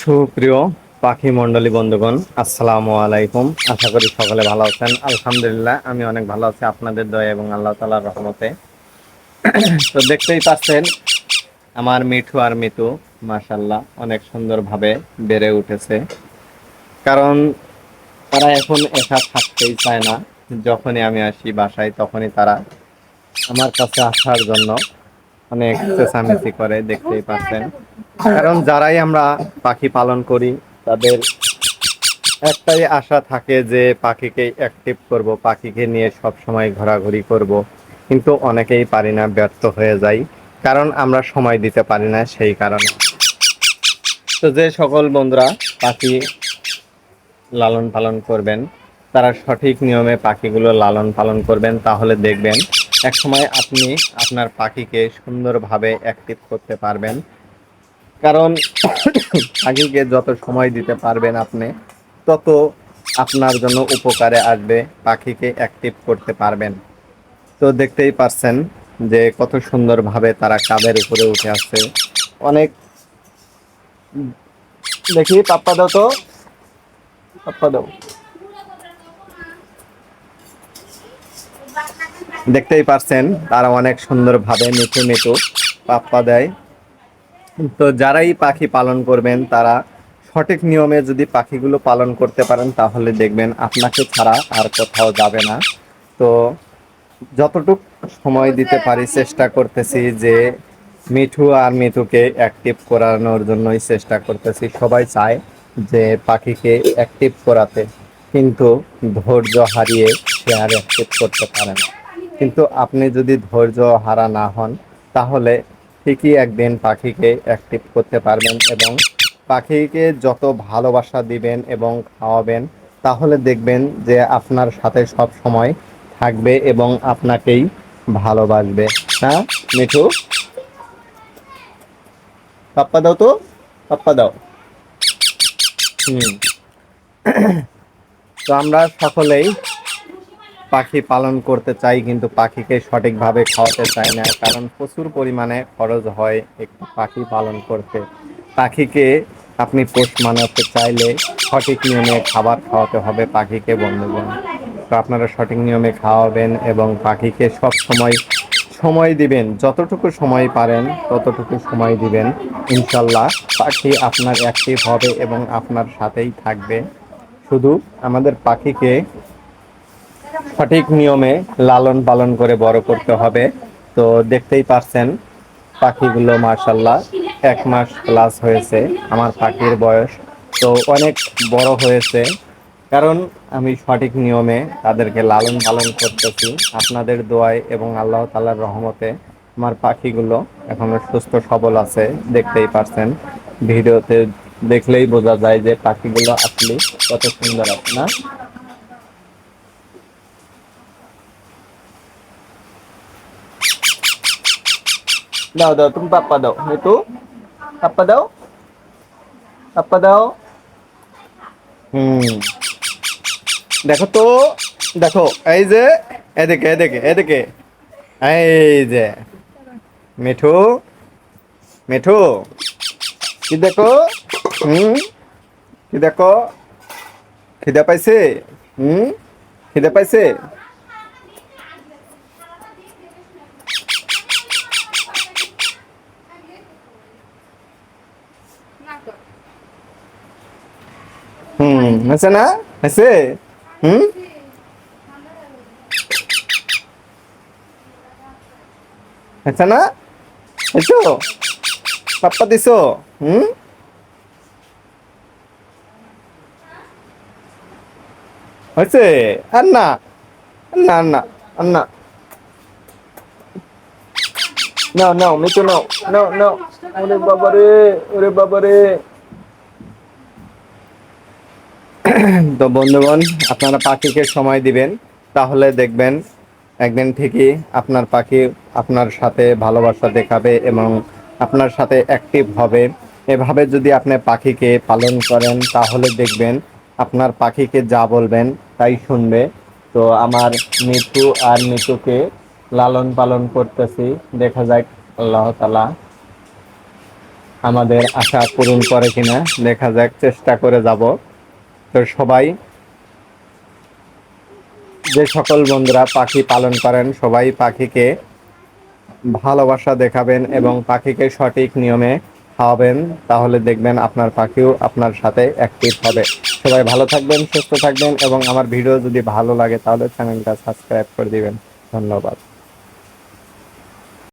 সুপ্রিয় পাখি মণ্ডলী বন্ধুগণ, আসসালামু আলাইকুম। আশা করি সকলে ভালো আছেন। আলহামদুলিল্লাহ, আমি অনেক ভালো আছি আপনাদের দয়া এবং আল্লাহ তাআলার রহমতে। তো দেখতেই পাচ্ছেন আমার মিঠু আর মিতু মাশাআল্লাহ অনেক সুন্দরভাবে বেড়ে উঠেছে। কারণ তারা এখন একা থাকতেই চায় না। যখনই আমি আসি বাসায় তখনই তারা আমার কাছে আসার জন্য অনেক চেঁচামেচি করে, দেখতেই পাচ্ছেন। কারণ যারাই আমরা পাখি পালন করি তাদের একটাই আশা থাকে যে পাখিকে অ্যাক্টিভ করব, পাখিকে নিয়ে সব সময় ঘোরাঘুরি করব, কিন্তু অনেকেই পারি না, ব্যর্থ হয়ে যাই। কারণ আমরা সময় দিতে পারি না, সেই কারণে। তো যে সকল বন্ধুরা পাখি লালন পালন করবেন তারা সঠিক নিয়মে পাখিগুলো লালন পালন করবেন, তাহলে দেখবেন একসময় আপনি আপনার পাখিকে সুন্দরভাবে অ্যাক্টিভ করতে পারবেন। কারণ পাখিকে যত সময় দিতে পারবেন আপনি, তত আপনার জন্য উপকারে আসবে, পাখিকে অ্যাক্টিভ করতে পারবেন। তো দেখতেই পাচ্ছেন যে কত সুন্দরভাবে তারা কাঁধের উপরে উঠে আসছে। অনেক দেখি পাপ্পা দাও তো, পাপ্পা দাও। দেখতেই পাচ্ছেন তারা অনেক সুন্দরভাবে মিঠু মিঠু পাপ্পা দেয়। তো যারাই পাখি পালন করবেন তারা সঠিক নিয়মে যদি পাখিগুলো পালন করতে পারেন, তাহলে দেখবেন আপনাকে ছাড়া আর কোথাও যাবে না। তো যতটুক সময় দিতে পারি চেষ্টা করতেছি যে মিঠু আর মিতুকে অ্যাক্টিভ করানোর জন্যই চেষ্টা করতেছি। সবাই চায় যে পাখিকে অ্যাক্টিভ করাতে, কিন্তু ধৈর্য হারিয়ে সে আর অ্যাক্টিভ করতে পারে না। কিন্তু আপনি যদি ধৈর্য হারা না হন, তাহলে ঠিকই একদিন পাখিকে অ্যাক্টিভ করতে পারবেন, এবং পাখিকে যত ভালোবাসা দিবেন এবং খাওয়াবেন, তাহলে দেখবেন যে আপনার সাথে সব সময় থাকবে এবং আপনাকেই ভালোবাসবে। হ্যাঁ মিঠু, পাপ্পা দাও তো, পাপ্পা দাও। হুম। তো আমরা সকলেই পাখি পালন করতে চাই, কিন্তু পাখিকে সঠিকভাবে খাওয়াতে চাই না, কারণ প্রচুর পরিমাণে খরচ হয় একটি পাখি পালন করতে। পাখিকে আপনি পোষ মানাতে চাইলে সঠিক নিয়মে খাবার খাওয়াতে হবে পাখিকে বন্ধুগণ। তো আপনারা সঠিক নিয়মে খাওয়াবেন এবং পাখিকে সব সময় সময় দিবেন, যতটুকু সময় পারেন ততটুকু সময় দিবেন। ইনশাল্লাহ পাখি আপনার অ্যাক্টিভ হবে এবং আপনার সাথেই থাকবে। শুধু আমাদের পাখিকে সঠিক নিয়মে লালন পালন করে বড় করতে হবে। তো দেখতেই পাচ্ছেন পাখিগুলো মাশাল্লাহ 1 মাস প্লাস হয়েছে আমার পাখির বয়স। তো অনেক বড় হয়েছে, কারণ আমি সঠিক নিয়মে তাদেরকে লালন পালন করতেছি। আপনাদের দোয়ায় এবং আল্লাহ তাআলার রহমতে আমার পাখিগুলো এখনো সুস্থ সবল আছে। দেখতেই পাচ্ছেন, ভিডিওতে দেখলেই বোঝা যায় যে পাখিগুলো আসলে কত সুন্দর আছে না। দাও দাও, তুমি পাপ্পা দাও, মিতু পাপ্পা দাও, পাপ্পা দাও। হুম। দেখো তো, দেখো এই যে, এদিকে এদিকে এদিকে, এই যে মিঠু, মিঠু কি দেখো? হুম, কি দেখো? খিদে পাইছে? হুম, খিদে পাইছে? হুম, হয়েছে না? হয়েছে? হুম, হয়েছে না? হয়েছো? পাপ্পা দিছো? হুম, হয়েছে? আর না, না না, আর না। নাও নাও মিঠু নাও, নাও নাও। ওরে বাবারে, ওরে বাবারে। তো বন্ধুগণ, আপনারা পাখিকে সময় দিবেন, তাহলে দেখবেন একদিন ঠিকই আপনার পাখি আপনার সাথে ভালোবাসা দেখাবে এবং আপনার সাথে অ্যাক্টিভ হবে। এভাবে যদি আপনি পাখিকে পালন করেন, তাহলে দেখবেন আপনার পাখিকে যা বলবেন তাই শুনবে। তো আমার মিঠু আর মিতুকে লালন পালন করতেছি, দেখা যাক আল্লাহ তাআলা আমাদের আশা পূরণ করে কিনা দেখা যাক, চেষ্টা করে যাব। তো সবাই, যে সকল বন্ধুরা পাখি পালন করেন, সবাই পাখিকে ভালোবাসা দেখাবেন এবং পাখিকে সঠিক নিয়মে খাওয়াবেন, তাহলে দেখবেন আপনার পাখিও আপনার সাথে অ্যাক্টিভ হবে। সবাই ভালো থাকবেন, সুস্থ থাকবেন এবং আমার ভিডিও যদি ভালো লাগে তাহলে চ্যানেলটা সাবস্ক্রাইব করে দিবেন। ধন্যবাদ।